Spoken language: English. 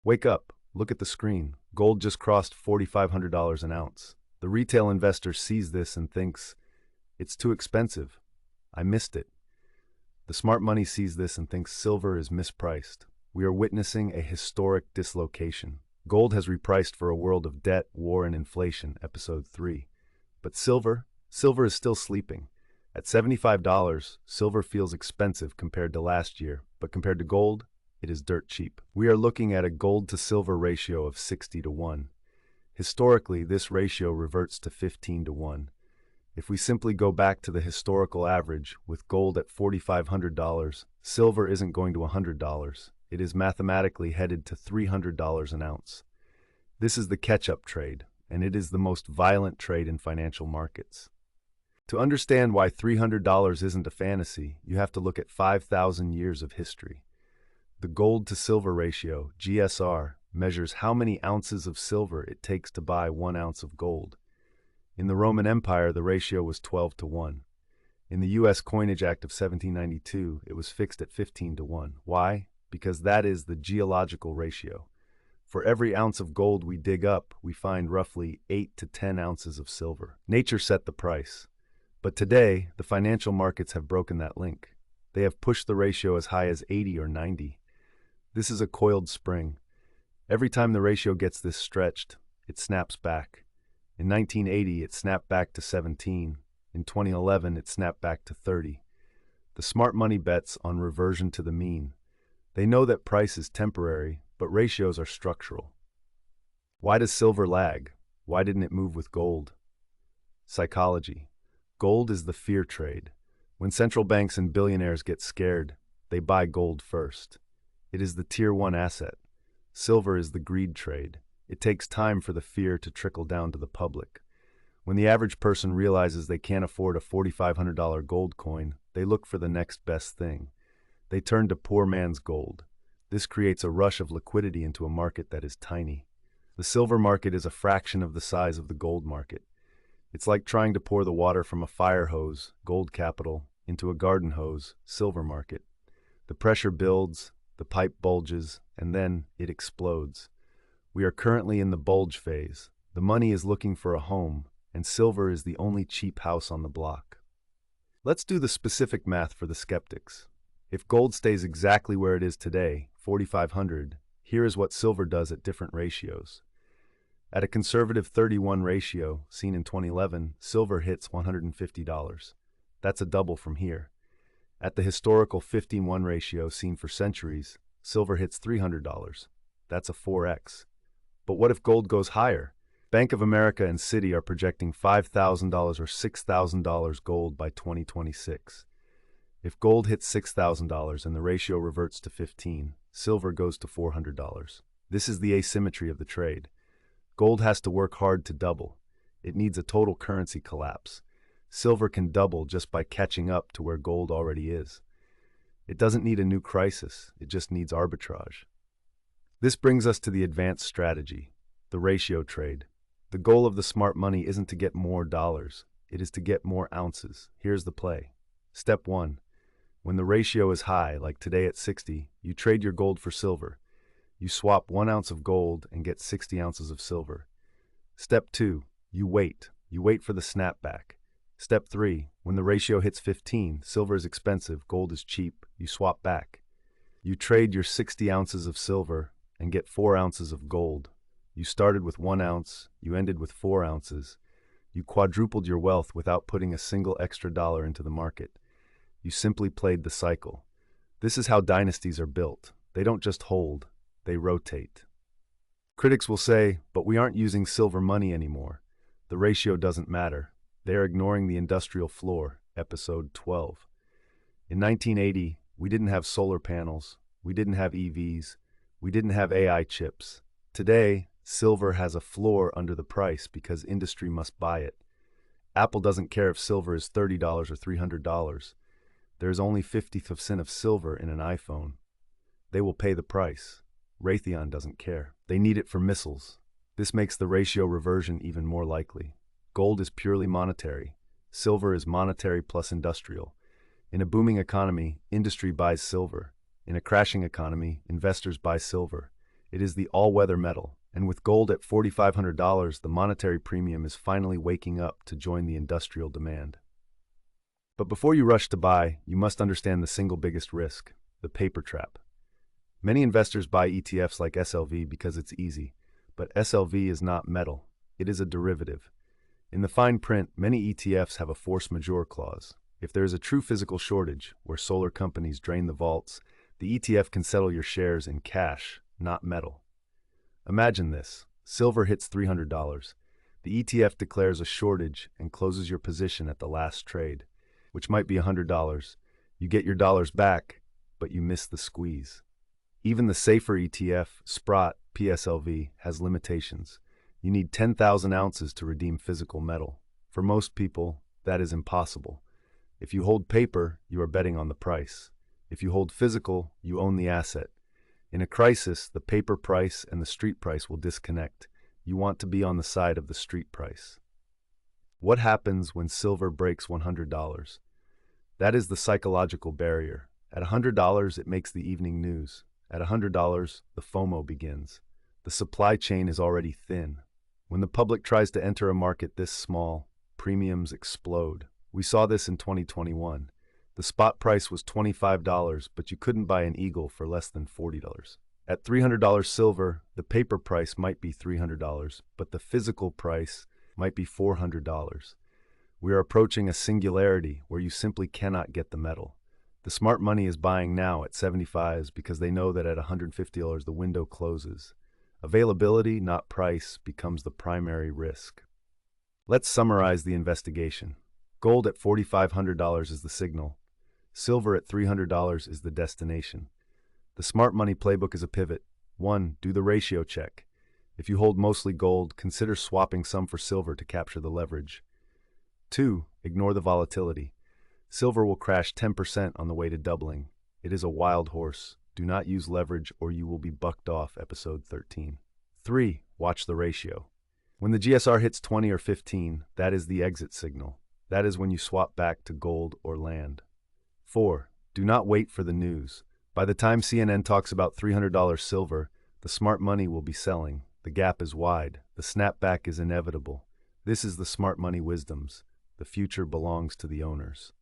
Wake up, look at the screen. Gold just crossed $4,500 an ounce. The retail investor sees this and thinks, it's too expensive. I missed it. The smart money sees this and thinks silver is mispriced. We are witnessing a historic dislocation. Gold has repriced for a world of debt, war, and inflation, episode 3. But silver is still sleeping. At $75, silver feels expensive compared to last year, but compared to gold, it is dirt cheap. We are looking at a gold to silver ratio of 60 to 1. Historically, this ratio reverts to 15 to 1. If we simply go back to the historical average, with gold at $4,500, silver isn't going to $100. It is mathematically headed to $300 an ounce. This is the catch-up trade, and it is the most violent trade in financial markets. To understand why $300 isn't a fantasy, you have to look at 5,000 years of history. The gold to silver ratio, GSR, measures how many ounces of silver it takes to buy 1 ounce of gold. In the Roman Empire, the ratio was 12 to 1. In the U.S. Coinage Act of 1792, it was fixed at 15 to 1. Why? Because that is the geological ratio. For every ounce of gold we dig up, we find roughly 8 to 10 ounces of silver. Nature set the price. But today, the financial markets have broken that link. They have pushed the ratio as high as 80 or 90. This is a coiled spring. Every time the ratio gets this stretched, it snaps back. In 1980, it snapped back to 17. In 2011, it snapped back to 30. The smart money bets on reversion to the mean. They know that price is temporary, but ratios are structural. Why does silver lag? Why didn't it move with gold? Psychology. Gold is the fear trade. When central banks and billionaires get scared, they buy gold first. It is the tier 1 asset. Silver is the greed trade. It takes time for the fear to trickle down to the public. When the average person realizes they can't afford a $4,500 gold coin, they look for the next best thing. They turn to poor man's gold. This creates a rush of liquidity into a market that is tiny. The silver market is a fraction of the size of the gold market. It's like trying to pour the water from a fire hose, gold capital, into a garden hose, silver market. The pressure builds, the pipe bulges, and then it explodes. We are currently in the bulge phase. The money is looking for a home, and silver is the only cheap house on the block. Let's do the specific math for the skeptics. If gold stays exactly where it is today, 4,500, here is what silver does at different ratios. At a conservative 31 ratio, seen in 2011, silver hits $150. That's a double from here. At the historical 15:1 ratio seen for centuries, silver hits $300. That's a 4x. But what if gold goes higher? Bank of America and Citi are projecting $5,000 or $6,000 gold by 2026. If gold hits $6,000 and the ratio reverts to 15, silver goes to $400. This is the asymmetry of the trade. Gold has to work hard to double. It needs a total currency collapse. Silver can double just by catching up to where gold already is. It doesn't need a new crisis, it just needs arbitrage. This brings us to the advanced strategy, the ratio trade. The goal of the smart money isn't to get more dollars, it is to get more ounces. Here's the play. Step 1. When the ratio is high, like today at 60, you trade your gold for silver. You swap 1 ounce of gold and get 60 ounces of silver. Step 2. You wait. You wait for the snapback. Step 3. When the ratio hits 15, silver is expensive, gold is cheap, you swap back. You trade your 60 ounces of silver and get 4 ounces of gold. You started with 1 ounce, you ended with 4 ounces. You quadrupled your wealth without putting a single extra dollar into the market. You simply played the cycle. This is how dynasties are built. They don't just hold, they rotate. Critics will say, but we aren't using silver money anymore. The ratio doesn't matter. They are ignoring the industrial floor, episode 12. In 1980, we didn't have solar panels, we didn't have EVs, we didn't have AI chips. Today, silver has a floor under the price because industry must buy it. Apple doesn't care if silver is $30 or $300. There's only 50th of cent of silver in an iPhone. They will pay the price. Raytheon doesn't care. They need it for missiles. This makes the ratio reversion even more likely. Gold is purely monetary. Silver is monetary plus industrial. In a booming economy, industry buys silver. In a crashing economy, investors buy silver. It is the all-weather metal, and with gold at $4,500, the monetary premium is finally waking up to join the industrial demand. But before you rush to buy, you must understand the single biggest risk, the paper trap. Many investors buy ETFs like SLV because it's easy, but SLV is not metal. It is a derivative. In the fine print, many ETFs have a force majeure clause. If there is a true physical shortage, where solar companies drain the vaults, the ETF can settle your shares in cash, not metal. Imagine this. Silver hits $300. The ETF declares a shortage and closes your position at the last trade, which might be $100. You get your dollars back, but you miss the squeeze. Even the safer ETF, Sprott, PSLV, has limitations. You need 10,000 ounces to redeem physical metal. For most people, that is impossible. If you hold paper, you are betting on the price. If you hold physical, you own the asset. In a crisis, the paper price and the street price will disconnect. You want to be on the side of the street price. What happens when silver breaks $100? That is the psychological barrier. At $100, it makes the evening news. At $100, the FOMO begins. The supply chain is already thin. When the public tries to enter a market this small, premiums explode. We saw this in 2021. The spot price was $25, but you couldn't buy an eagle for less than $40. At $300 silver, the paper price might be $300, but the physical price might be $400. We are approaching a singularity where you simply cannot get the metal. The smart money is buying now at 75s because they know that at $150 the window closes. Availability, not price, becomes the primary risk. Let's summarize the investigation. Gold at $4,500 is the signal. Silver at $300 is the destination. The smart money playbook is a pivot. 1. Do the ratio check. If you hold mostly gold, consider swapping some for silver to capture the leverage. 2. Ignore the volatility. Silver will crash 10% on the way to doubling. It is a wild horse. Do not use leverage or you will be bucked off, episode 13. 3. Watch the ratio. When the GSR hits 20 or 15, that is the exit signal. That is when you swap back to gold or land. 4. Do not wait for the news. By the time CNN talks about $300 silver, the smart money will be selling. The gap is wide. The snapback is inevitable. This is the smart money wisdoms. The future belongs to the owners.